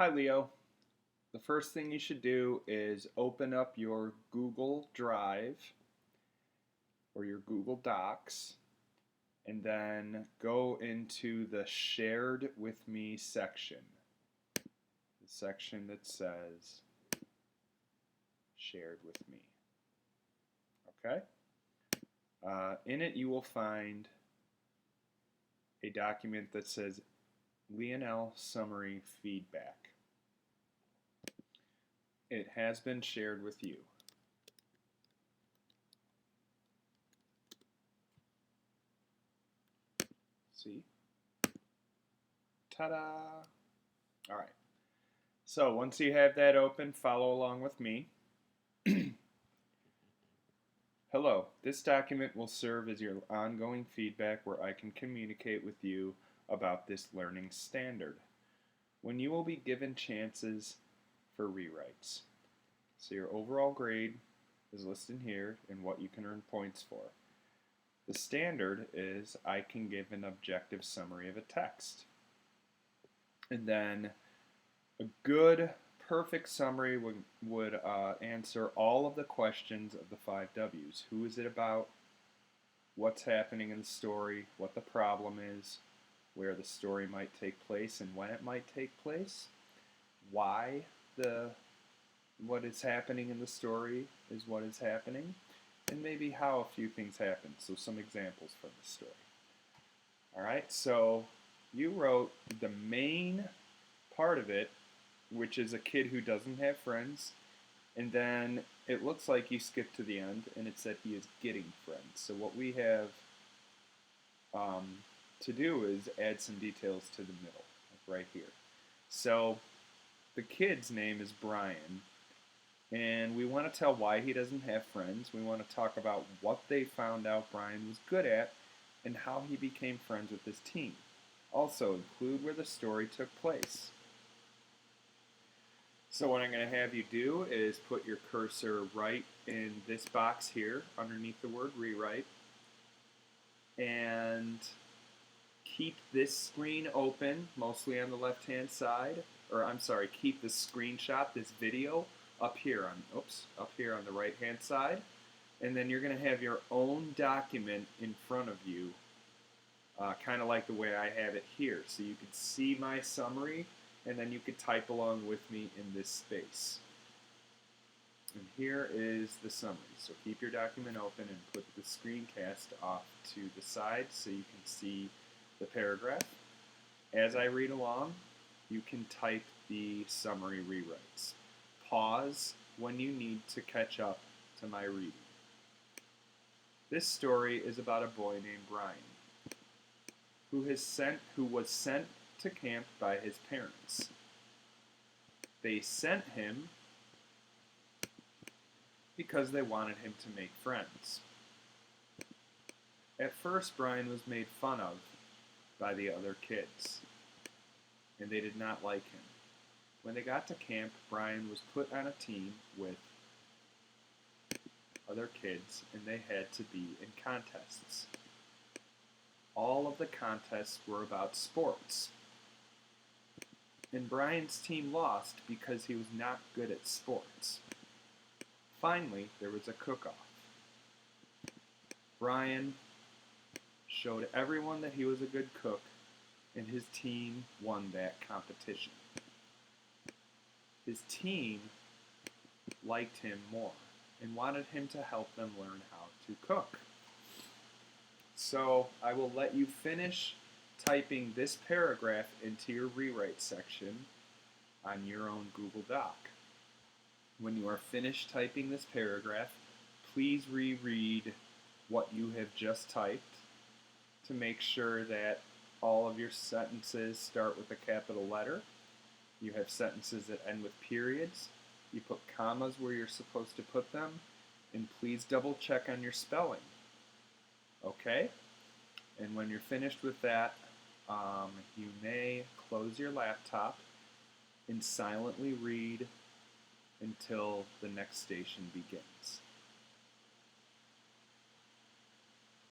Hi, Leo. The first thing you should do is open up your Google Drive or your Google Docs and then go into the Shared with Me section. The section that says Shared with Me. Okay? In it, you will find a document that says Leonel Summary Feedback. It has been shared with you. See? Ta-da! All right. So once you have that open, follow along with me. Hello, this document will serve as your ongoing feedback where I can communicate with you about this learning standard, when you will be given chances for rewrites. So your overall grade is listed here and what you can earn points for. The standard is I can give an objective summary of a text. And then a good, perfect summary would answer all of the questions of the 5 W's. Who is it about? What's happening in the story? What the problem is? Where the story might take place and when it might take place? Why what is happening in the story is what is happening? And maybe how a few things happen. So some examples from the story. Alright, so you wrote the main part of it, which is a kid who doesn't have friends, and then it looks like you skipped to the end and it said he is getting friends. So what we have to do is add some details to the middle, like right here. So the kid's name is Brian, and we want to tell why he doesn't have friends. We want to talk about what they found out Brian was good at and how he became friends with his team. Also include where the story took place. So what I'm going to have you do is put your cursor right in this box here underneath the word rewrite, and keep this screen open mostly on the left hand side, or I'm sorry, keep the screenshot, this video up here on the right hand side, and then you're going to have your own document in front of you, kind of like the way I have it here, so you can see my summary and then you could type along with me in this space. And here is the summary. So keep your document open and put the screencast off to the side so you can see the paragraph. As I read along, you can type the summary rewrites. Pause when you need to catch up to my reading. This story is about a boy named Brian who was sent to camp by his parents. They sent him because they wanted him to make friends. At first, Brian was made fun of by the other kids, and they did not like him. When they got to camp, Brian was put on a team with other kids, and they had to be in contests. All of the contests were about sports. And Brian's team lost because he was not good at sports. Finally, there was a cook-off. Brian showed everyone that he was a good cook, and his team won that competition. His team liked him more and wanted him to help them learn how to cook. So I will let you finish typing this paragraph into your rewrite section on your own Google Doc. When you are finished typing this paragraph, please reread what you have just typed to make sure that all of your sentences start with a capital letter. You have sentences that end with periods. You put commas where you're supposed to put them, and please double check on your spelling. Okay? And when you're finished with that, you may close your laptop and silently read until the next station begins.